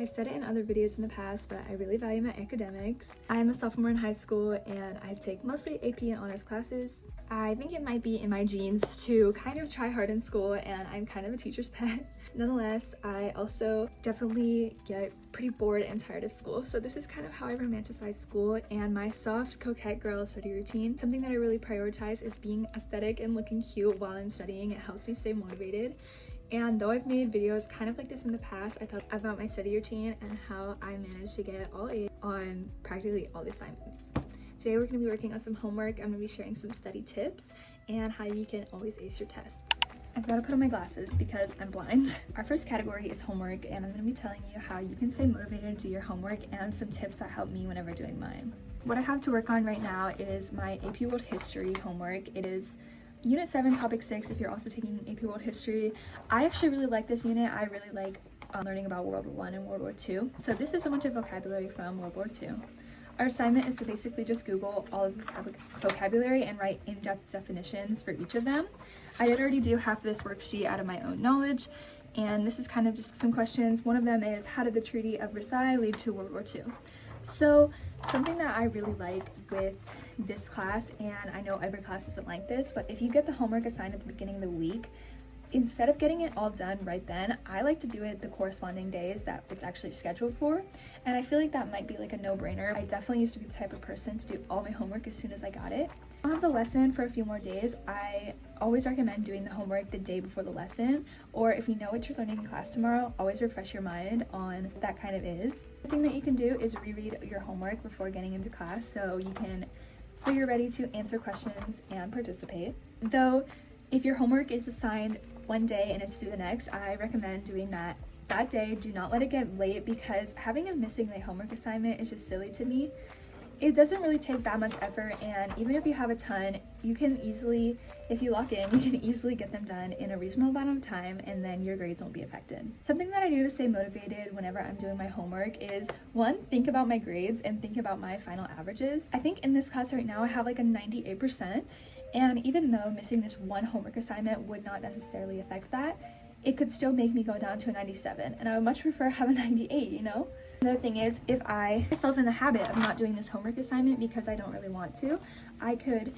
I've said it in other videos in the past, but I really value my academics. I'm a sophomore in high school and I take mostly AP and honors classes. I think it might be in my genes to kind of try hard in school, and I'm kind of a teacher's pet. Nonetheless, I also definitely get pretty bored and tired of school, so this is kind of how I romanticize school and my soft coquette girl study routine. Something that I really prioritize is being aesthetic and looking cute while I'm studying. It helps me stay motivated. And though I've made videos kind of like this in the past, I thought about my study routine and how I managed to get all A's on practically all the assignments. Today we're going to be working on some homework. I'm going to be sharing some study tips and how you can always ace your tests. I've got to put on my glasses because I'm blind. Our first category is homework, and I'm going to be telling you how you can stay motivated to do your homework and some tips that help me whenever doing mine. What I have to work on right now is my AP World History homework. It is Unit 7, Topic 6, if you're also taking AP World History. I actually really like this unit. I really like learning about World War I and World War II. So this is a bunch of vocabulary from World War II. Our assignment is to basically just Google all of the vocabulary and write in-depth definitions for each of them. I did already do half of this worksheet out of my own knowledge, and this is kind of just some questions. One of them is, how did the Treaty of Versailles lead to World War II? So something that I really like with this class, and I know every class isn't like this, but if you get the homework assigned at the beginning of the week, instead of getting it all done right then, I like to do it the corresponding days that it's actually scheduled for, and I feel like that might be like a no-brainer. I definitely used to be the type of person to do all my homework as soon as I got it. I'll have the lesson for a few more days. I always recommend doing the homework the day before the lesson, or if you know what you're learning in class tomorrow, always refresh your mind on what that kind of is. The thing that you can do is reread your homework before getting into class so you're ready to answer questions and participate. Though, if your homework is assigned one day and it's due the next, I recommend doing that day. Do not let it get late, because having a missing my homework assignment is just silly to me. It doesn't really take that much effort, and even if you have a ton, you can easily, if you lock in, you can easily get them done in a reasonable amount of time, and then your grades won't be affected. Something that I do to stay motivated whenever I'm doing my homework is, one, think about my grades and think about my final averages. I think in this class right now I have like a 98%, and even though missing this one homework assignment would not necessarily affect that, it could still make me go down to a 97, and I would much prefer have a 98, you know? Another thing is, if I put myself in the habit of not doing this homework assignment because I don't really want to, I could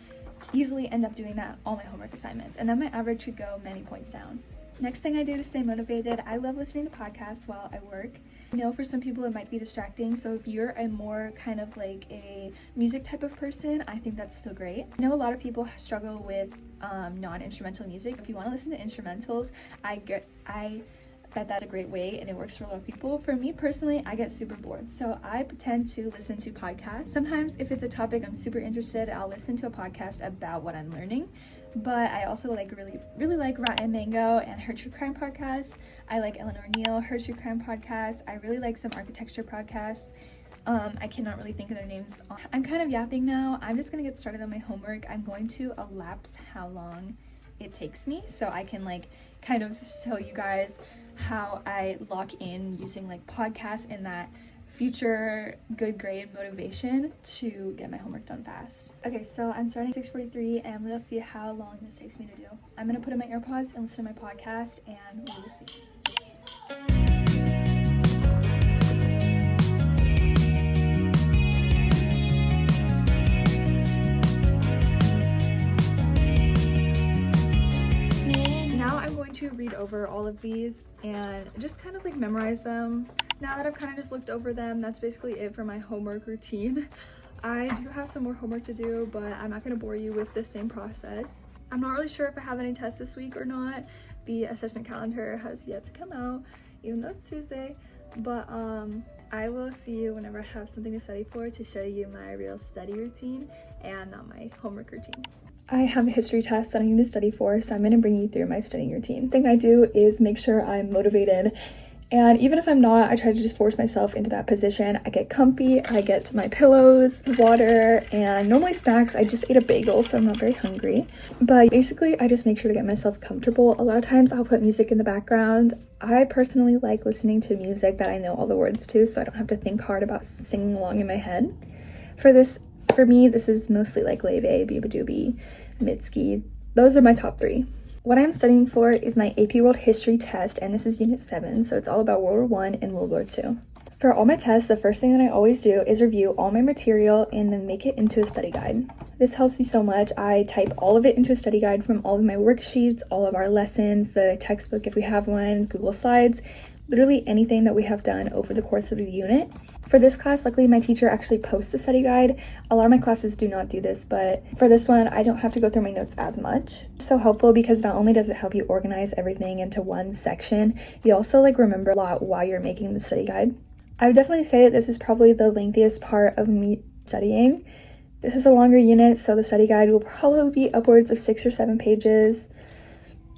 easily end up doing that all my homework assignments, and then my average could go many points down. Next thing I do to stay motivated, I love listening to podcasts while I work. I know for some people it might be distracting, so if you're a more kind of like a music type of person, I think that's still great. I know a lot of people struggle with non-instrumental music. If you want to listen to instrumentals, I bet that's a great way, and it works for a lot of people. For me personally, I get super bored, so I tend to listen to podcasts. Sometimes if it's a topic I'm super interested, I'll listen to a podcast about what I'm learning. But I also really like Rotten Mango and Her True Crime podcast. I like Eleanor Neal, Her True Crime podcast. I really like some architecture podcasts. I cannot really think of their names. I'm kind of yapping now. I'm just gonna get started on my homework. I'm going to elapse how long it takes me, so I can like kind of tell you guys how I lock in using like podcasts and that future good grade motivation to get my homework done fast. Okay, so I'm starting at 6:43, and we'll see how long this takes me to do. I'm gonna put in my AirPods and listen to my podcast, and we will see. To read over all of these and just kind of like memorize them. Now that I've kind of just looked over them, that's basically it for my homework routine. I do have some more homework to do, but I'm not going to bore you with the same process. I'm not really sure if I have any tests this week or not. The assessment calendar has yet to come out, even though it's Tuesday, but I will see you whenever I have something to study for, to show you my real study routine and not my homework routine. I have a history test that I need to study for, so I'm going to bring you through my studying routine. The thing I do is make sure I'm motivated, and even if I'm not, I try to just force myself into that position. I get comfy, I get my pillows, water, and normally snacks. I just ate a bagel, so I'm not very hungry. But basically, I just make sure to get myself comfortable. A lot of times I'll put music in the background. I personally like listening to music that I know all the words to, so I don't have to think hard about singing along in my head. For me, this is mostly like Leve, Biba Doobie, Mitski. Those are my top 3. What I'm studying for is my AP World History test, and this is Unit 7, so it's all about World War I and World War II. For all my tests, the first thing that I always do is review all my material and then make it into a study guide. This helps me so much. I type all of it into a study guide from all of my worksheets, all of our lessons, the textbook if we have one, Google Slides, literally anything that we have done over the course of the unit. For this class, luckily my teacher actually posts a study guide. A lot of my classes do not do this, but for this one, I don't have to go through my notes as much. It's so helpful because not only does it help you organize everything into one section, you also remember a lot while you're making the study guide. I would definitely say that this is probably the lengthiest part of me studying. This is a longer unit, so the study guide will probably be upwards of 6 or 7 pages.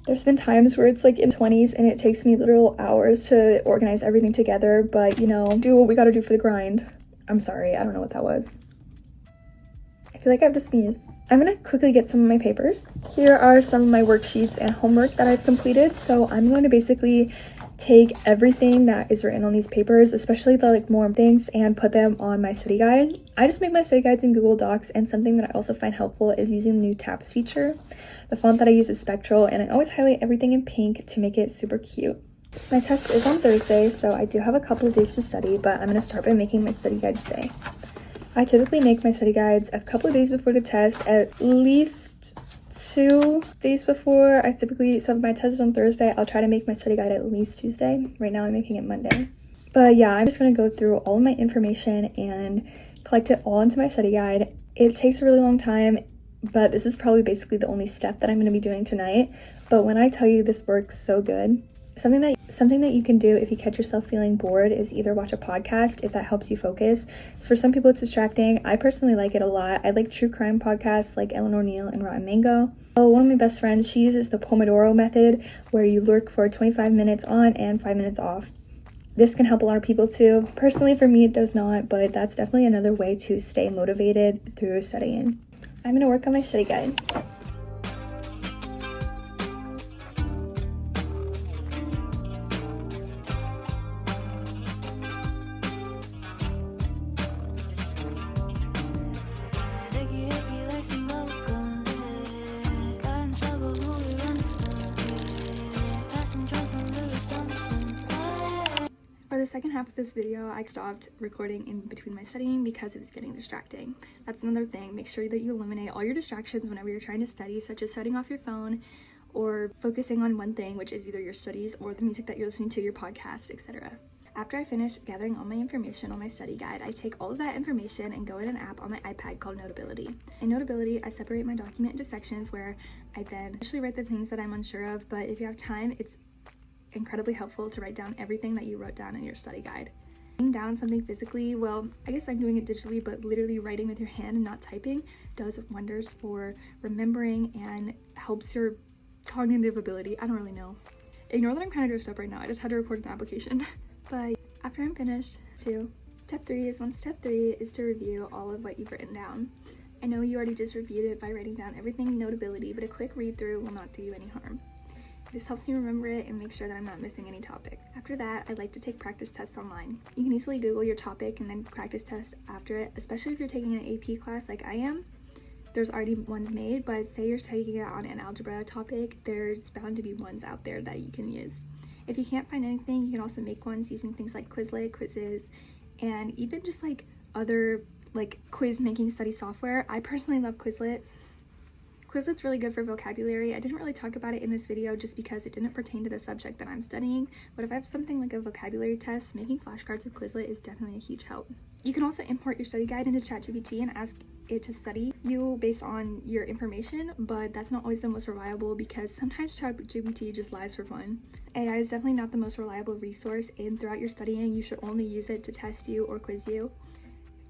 There's been times where it's in 20s and it takes me literal hours to organize everything together, but do what we gotta do for the grind. I'm sorry, I don't know what that was. I feel like I have to sneeze. I'm gonna quickly get some of my papers. Here are some of my worksheets and homework that I've completed, so I'm going to basically take everything that is written on these papers, especially the more things, and put them on my study guide. I just make my study guides in Google Docs, and something that I also find helpful is using the new tabs feature. The font that I use is Spectral, and I always highlight everything in pink to make it super cute. My test is on Thursday, so I do have a couple of days to study, but I'm going to start by making my study guide today. I typically make my study guides a couple of days before the test, at least 2 days before. So if my test is on Thursday, I'll try to make my study guide at least Tuesday. Right now I'm making it Monday. But yeah, I'm just going to go through all of my information and collect it all into my study guide. It takes a really long time, but this is probably basically the only step that I'm going to be doing tonight. But when I tell you this works so good, something that you can do if you catch yourself feeling bored is either watch a podcast if that helps you focus. So for some people it's distracting. I personally like it a lot. I like true crime podcasts like Eleanor Neal and Rotten Mango. One of my best friends, she uses the Pomodoro method where you work for 25 minutes on and 5 minutes off. This can help a lot of people too. Personally, for me, it does not, but that's definitely another way to stay motivated through studying. I'm going to work on my study guide. For the second half of this video, I stopped recording in between my studying because it was getting distracting. That's another thing. Make sure that you eliminate all your distractions whenever you're trying to study, such as shutting off your phone or focusing on one thing, which is either your studies or the music that you're listening to, your podcast, etc. After I finish gathering all my information on my study guide, I take all of that information and go in an app on my iPad called Notability. In Notability, I separate my document into sections where I then initially write the things that I'm unsure of, but if you have time, it's incredibly helpful to write down everything that you wrote down in your study guide. Writing down something physically, well, I guess I'm doing it digitally, but literally writing with your hand and not typing does wonders for remembering and helps your cognitive ability. I don't really know. Ignore that I'm kind of dressed up right now. I just had to record an application. But after I'm finished, step 3 is to review all of what you've written down. I know you already just reviewed it by writing down everything in Notability, but a quick read through will not do you any harm. This helps me remember it and make sure that I'm not missing any topic. After that, I like to take practice tests online. You can easily Google your topic and then practice test after it, especially if you're taking an AP class like I am. There's already ones made, but say you're taking it on an algebra topic, there's bound to be ones out there that you can use. If you can't find anything, you can also make ones using things like Quizlet, Quizzes, and even just other quiz making study software. I personally love Quizlet. Quizlet's really good for vocabulary. I didn't really talk about it in this video just because it didn't pertain to the subject that I'm studying, but if I have something like a vocabulary test, making flashcards with Quizlet is definitely a huge help. You can also import your study guide into ChatGPT and ask it to study you based on your information, but that's not always the most reliable because sometimes ChatGPT just lies for fun. AI is definitely not the most reliable resource, and throughout your studying, you should only use it to test you or quiz you.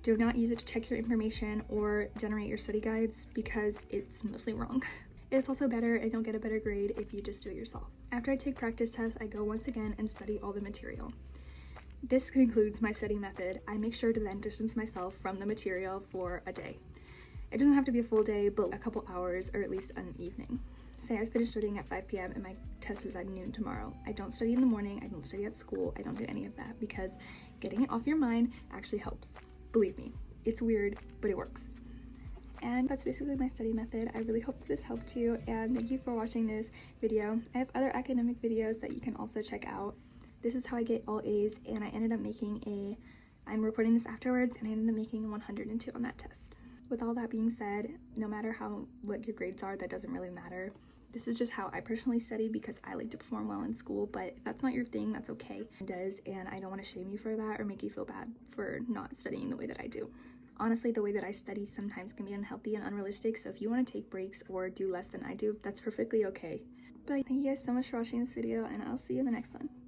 Do not use it to check your information or generate your study guides because it's mostly wrong. It's also better and you'll get a better grade if you just do it yourself. After I take practice tests, I go once again and study all the material. This concludes my study method. I make sure to then distance myself from the material for a day. It doesn't have to be a full day, but a couple hours or at least an evening. Say I finish studying at 5 p.m. and my test is at noon tomorrow. I don't study in the morning, I don't study at school, I don't do any of that because getting it off your mind actually helps. Believe me, it's weird, but it works. And that's basically my study method. I really hope this helped you, and thank you for watching this video. I have other academic videos that you can also check out. this is how I get all A's, and I ended up making I'm recording this afterwards, and I ended up making a 102 on that test. With all that being said, no matter what your grades are, that doesn't really matter. This is just how I personally study because I like to perform well in school, but if that's not your thing, that's okay. It does, and I don't want to shame you for that or make you feel bad for not studying the way that I do. Honestly, the way that I study sometimes can be unhealthy and unrealistic, so if you want to take breaks or do less than I do, that's perfectly okay. But thank you guys so much for watching this video, and I'll see you in the next one.